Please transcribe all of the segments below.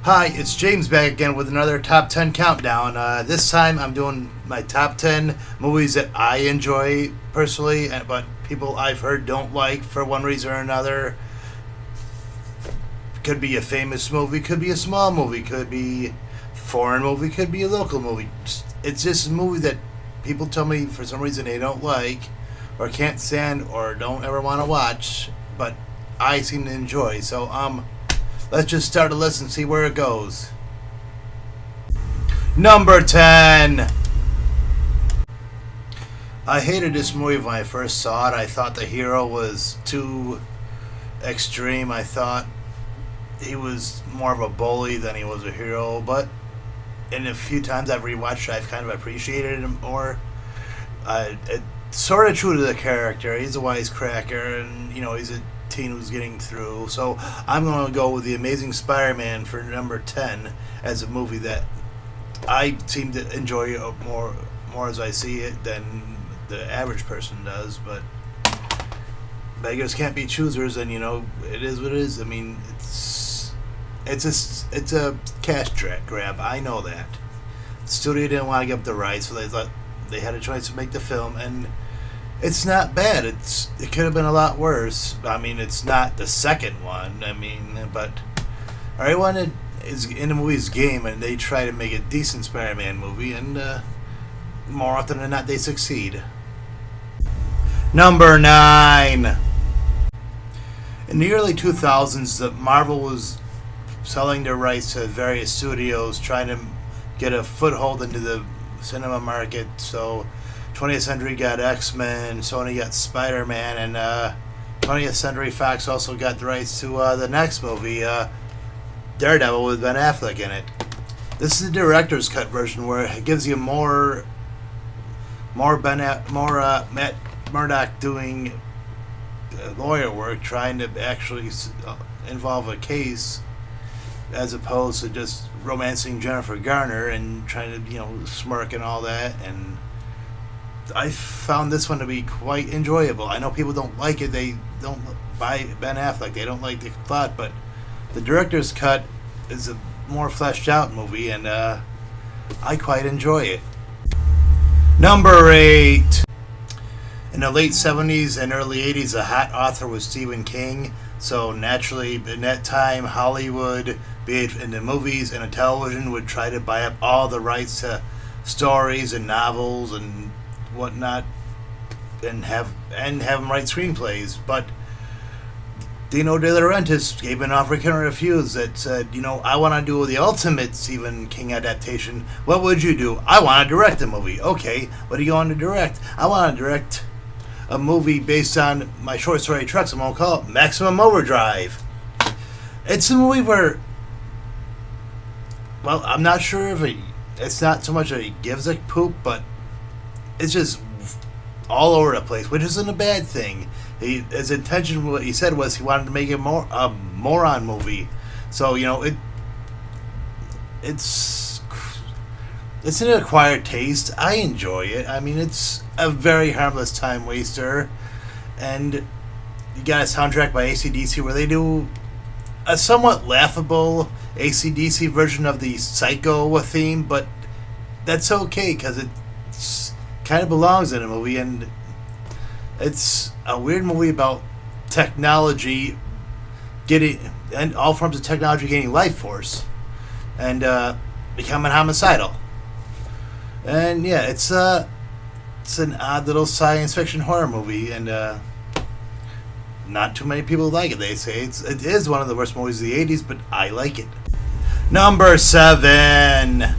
Hi, it's James back again with another top 10 countdown. This time I'm doing my top 10 movies that I enjoy personally, but people I've heard don't like for one reason or another. Could be a famous movie, could be a small movie, could be a foreign movie, could be a local movie. It's just a movie that people tell me for some reason they don't like, or can't stand, or don't ever want to watch, but I seem to enjoy. So, let's just start a list and see where it goes. Number 10. I hated this movie when I first saw it. I thought the hero was too extreme. I thought he was more of a bully than he was a hero. But in a few times I've rewatched it, I've kind of appreciated him more. It's sort of true to the character. He's a wisecracker, and he's a teen who's getting through. So I'm going to go with The Amazing Spider-Man for number 10 as a movie that I seem to enjoy more as I see it than the average person does. But beggars can't be choosers, and it is what it is. I mean, it's a cash grab. I know that. The studio didn't want to give up the rights, so they thought they had a choice to make the film, and it's not bad. It could have been a lot worse. I mean, it's not the second one. But everyone is in the movie's game, and they try to make a decent Spider-Man movie, and more often than not, they succeed. Number 9. In the early 2000s, Marvel was selling their rights to various studios, trying to get a foothold into the cinema market. So 20th Century got X-Men, Sony got Spider-Man, and 20th Century Fox also got the rights to the next movie, Daredevil, with Ben Affleck in it. This is the director's cut version, where it gives you more Matt Murdock doing lawyer work, trying to actually involve a case, as opposed to just romancing Jennifer Garner and trying to smirk and all that. And I found this one to be quite enjoyable. I know people don't like it. They don't buy Ben Affleck. They don't like the plot, but the director's cut is a more fleshed out movie, and I quite enjoy it. Number 8. In the late 70s and early 80s, a hot author was Stephen King. So naturally, in that time, Hollywood, be it in the movies and the television, would try to buy up all the rights to stories and novels and whatnot, and have them write screenplays. But Dino De Laurentiis gave an offer he couldn't refuse that said, I want to do the ultimate Stephen King adaptation. What would you do? I want to direct a movie. Okay, what are you going to direct? I want to direct a movie based on my short story Trucks. I'm going to call it Maximum Overdrive. It's a movie where, well, I'm not sure if it's not so much he gives a poop, but it's just all over the place, which isn't a bad thing. His intention, what he said was he wanted to make it a moron movie. So, it's an acquired taste. I enjoy it. I mean, it's a very harmless time waster. And you got a soundtrack by AC/DC where they do a somewhat laughable AC/DC version of the Psycho theme, but that's okay because it kind of belongs in a movie, and it's a weird movie about technology and all forms of technology gaining life force and becoming homicidal. And yeah, it's an odd little science fiction horror movie, and not too many people like it. They say it is one of the worst movies of the 80s, but I like it. Number 7.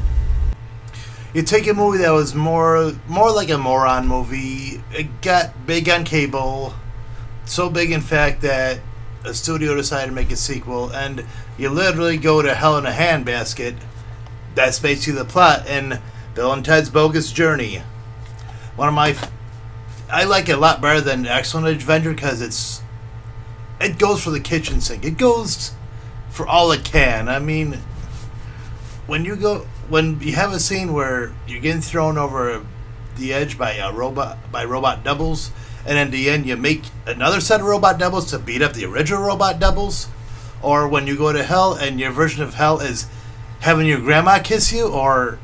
You take a movie that was more like a moron movie. It got big on cable, so big in fact that a studio decided to make a sequel, and you literally go to hell in a handbasket. That's basically the plot in Bill and Ted's Bogus Journey. I like it a lot better than Excellent Adventure because it goes for the kitchen sink. It goes for all it can. I mean, when you have a scene where you're getting thrown over the edge by robot doubles, and in the end you make another set of robot doubles to beat up the original robot doubles, or when you go to hell and your version of hell is having your grandma kiss you, or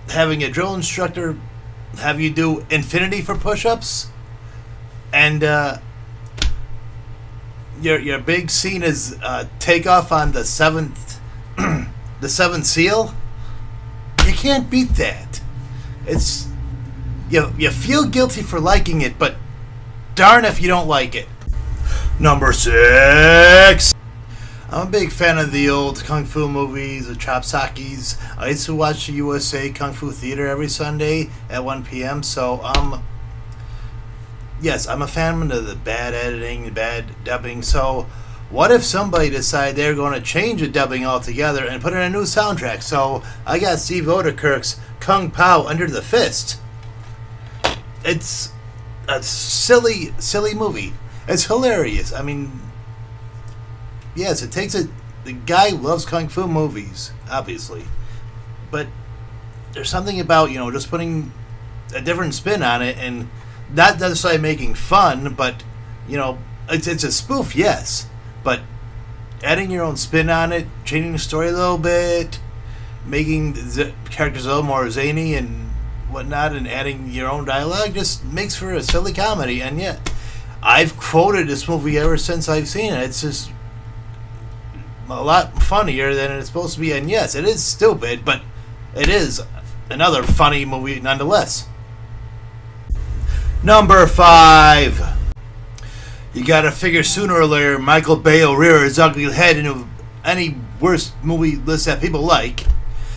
having a drill instructor have you do infinity for push-ups, and your big scene is takeoff on the seventh the seventh seal. You can't beat that. It's you feel guilty for liking it, but darn if you don't like it. Number 6. I'm a big fan of the old kung fu movies, the chopsakis. I used to watch the USA Kung Fu Theater every Sunday at 1 p.m. So yes, I'm a fan of the bad editing, the bad dubbing. So what if somebody decided they're going to change the dubbing altogether and put in a new soundtrack? So I got Steve Odekirk's Kung Pao Under the Fist. It's a silly movie. It's hilarious. I mean, yes, it takes it. The guy loves kung fu movies, obviously, but there's something about just putting a different spin on it, and not necessarily making fun, but it's a spoof, yes, but adding your own spin on it, changing the story a little bit, making the characters a little more zany and whatnot, and adding your own dialogue just makes for a silly comedy. And yet, I've quoted this movie ever since I've seen it. It's just a lot funnier than it's supposed to be. And yes, it is stupid, but it is another funny movie nonetheless. Number 5. You gotta figure sooner or later Michael Bay will rear his ugly head into any worst movie list that people like.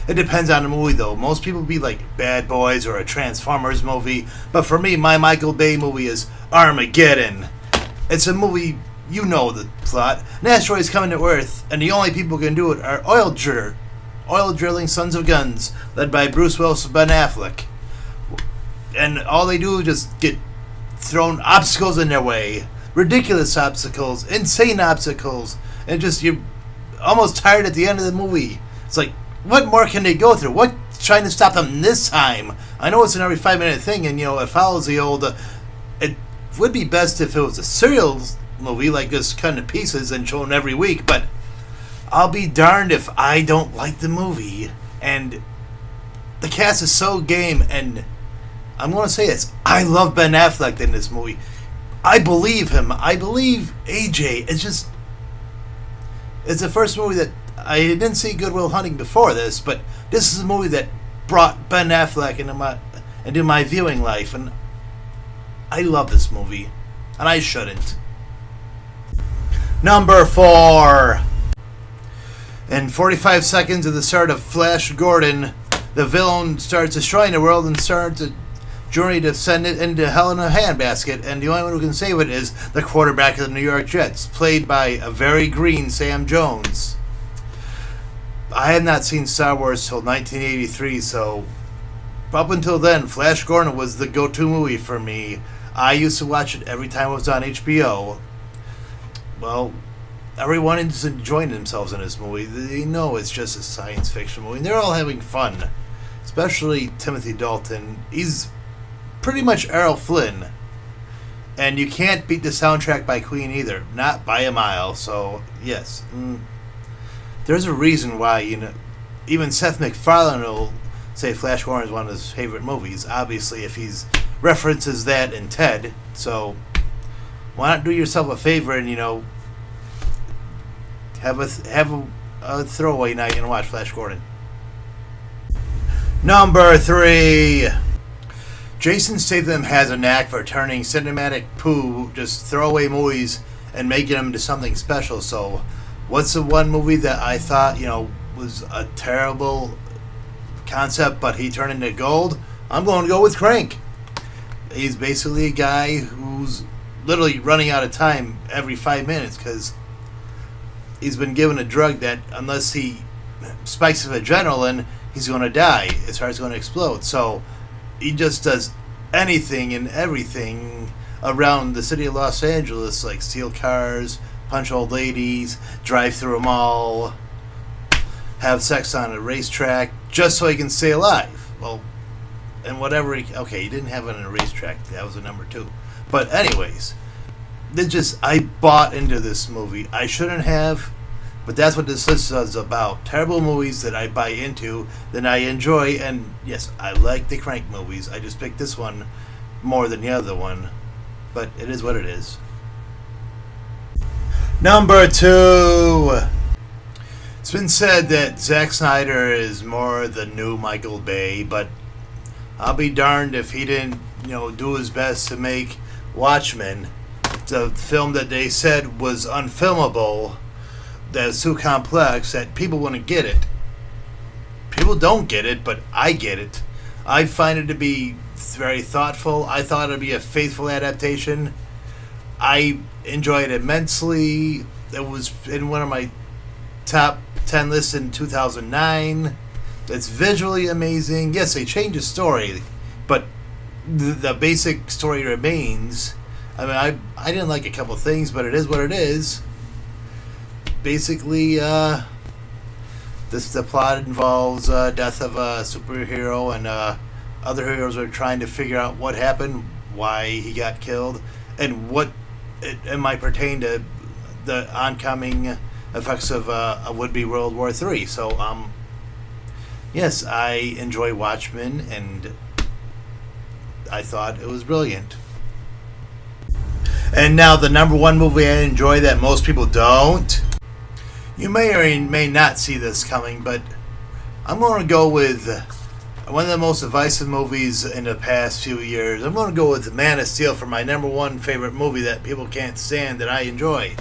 It depends on the movie, though. Most people be like Bad Boys or a Transformers movie, but for me, my Michael Bay movie is Armageddon. It's a movie, you know the plot. An asteroid is coming to Earth, and the only people who can do it are oil drilling sons of guns, led by Bruce Willis and Ben Affleck. And all they do is just get thrown obstacles in their way. Ridiculous obstacles, insane obstacles, and just you're almost tired at the end of the movie. It's like, what more can they go through? What's trying to stop them this time? I know it's an every 5-minute thing, and it follows the old. It would be best if it was a serial movie, like just cutting to pieces and shown every week. But I'll be darned if I don't like the movie. And the cast is so game, and I'm going to say this: I love Ben Affleck in this movie. I believe him. I believe AJ. It's the first movie that I didn't see Good Will Hunting before this, but this is a movie that brought Ben Affleck into my viewing life, and I love this movie, and I shouldn't. Number 4. In 45 seconds of the start of Flash Gordon, the villain starts destroying the world and starts a journey to send it into hell in a handbasket, and the only one who can save it is the quarterback of the New York Jets, played by a very green Sam Jones. I had not seen Star Wars till 1983, so up until then, Flash Gordon was the go-to movie for me. I used to watch it every time it was on HBO. Well, everyone is enjoying themselves in this movie. They know it's just a science fiction movie, and they're all having fun. Especially Timothy Dalton. He's pretty much Errol Flynn. And you can't beat the soundtrack by Queen either. Not by a mile, so yes. There's a reason why, even Seth MacFarlane will say Flash Gordon is one of his favorite movies. Obviously, if he's references that in Ted. So, why not do yourself a favor and, have a throwaway night and watch Flash Gordon. Number 3. Jason Statham has a knack for turning cinematic poo, just throwaway movies, and making them into something special. So, what's the one movie that I thought, was a terrible concept, but he turned into gold? I'm going to go with Crank. He's basically a guy who's literally running out of time every 5 minutes because he's been given a drug that, unless he spikes his adrenaline, he's going to die. His heart's going to explode. So he just does anything and everything around the city of Los Angeles, like steal cars, punch old ladies, drive through a mall, have sex on a racetrack, just so he can stay alive. Well, and whatever he didn't have it on a racetrack. That was a number 2. But anyways, I bought into this movie. I shouldn't have, But that's what this list is about. Terrible movies that I buy into, that I enjoy, and yes, I like the Crank movies. I just picked this one more than the other one. But it is what it is. Number 2. It's been said that Zack Snyder is more the new Michael Bay, but I'll be darned if he didn't, do his best to make Watchmen, the film that they said was unfilmable, that's too complex, that people wouldn't get it. People don't get it, but I get it. I find it to be very thoughtful. I thought it would be a faithful adaptation. I enjoyed it immensely. It was in one of my top 10 lists in 2009. It's visually amazing. Yes, they changed the story, but the basic story remains. I mean, I didn't like a couple things, but it is what it is. Basically, the plot involves death of a superhero, and other heroes are trying to figure out what happened, why he got killed, and what it might pertain to the oncoming effects of a would-be World War III. So, yes, I enjoy Watchmen, and I thought it was brilliant. And now the number 1 movie I enjoy that most people don't. You may or may not see this coming, but I'm going to go with one of the most divisive movies in the past few years. I'm going to go with Man of Steel for my number 1 favorite movie that people can't stand that I enjoy.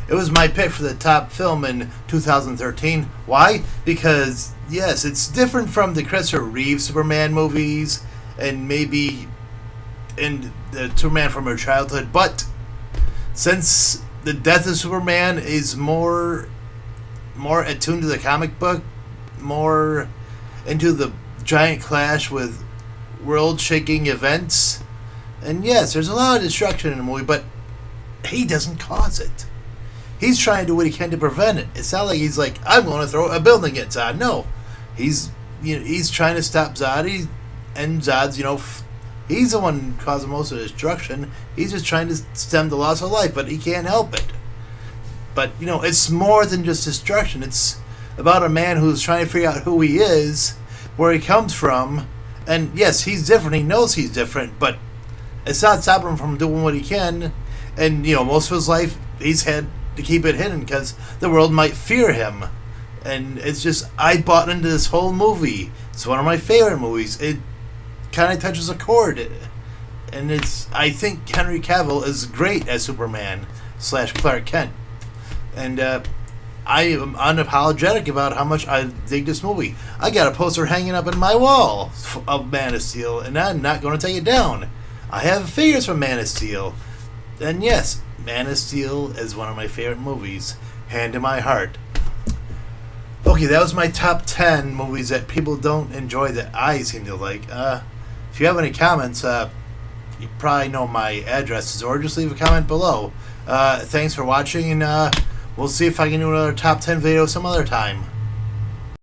It was my pick for the top film in 2013. Why? Because, yes, it's different from the Christopher Reeve Superman movies and maybe in the Superman from her childhood, but since the death of Superman is more attuned to the comic book, more into the giant clash with world-shaking events, and yes, there's a lot of destruction in the movie, but he doesn't cause it. He's trying to do what he can to prevent it. It's not like he's like, I'm going to throw a building at Zod. No, he's trying to stop Zod, and Zod's he's the one causing most of the destruction. He's just trying to stem the loss of life, but he can't help it. But, it's more than just destruction. It's about a man who's trying to figure out who he is, where he comes from. And, yes, he's different. He knows he's different, but it's not stopping him from doing what he can. And, most of his life, he's had to keep it hidden because the world might fear him. And it's just, I bought into this whole movie. It's one of my favorite movies. It kind of touches a chord. And I think Henry Cavill is great as Superman / Clark Kent. And I am unapologetic about how much I dig this movie. I got a poster hanging up in my wall of Man of Steel, and I'm not going to take it down. I have figures from Man of Steel. And yes, Man of Steel is one of my favorite movies. Hand to my heart. Okay, that was my top 10 movies that people don't enjoy that I seem to like. If you have any comments, you probably know my addresses, or just leave a comment below. Thanks for watching, and we'll see if I can do another top 10 video some other time.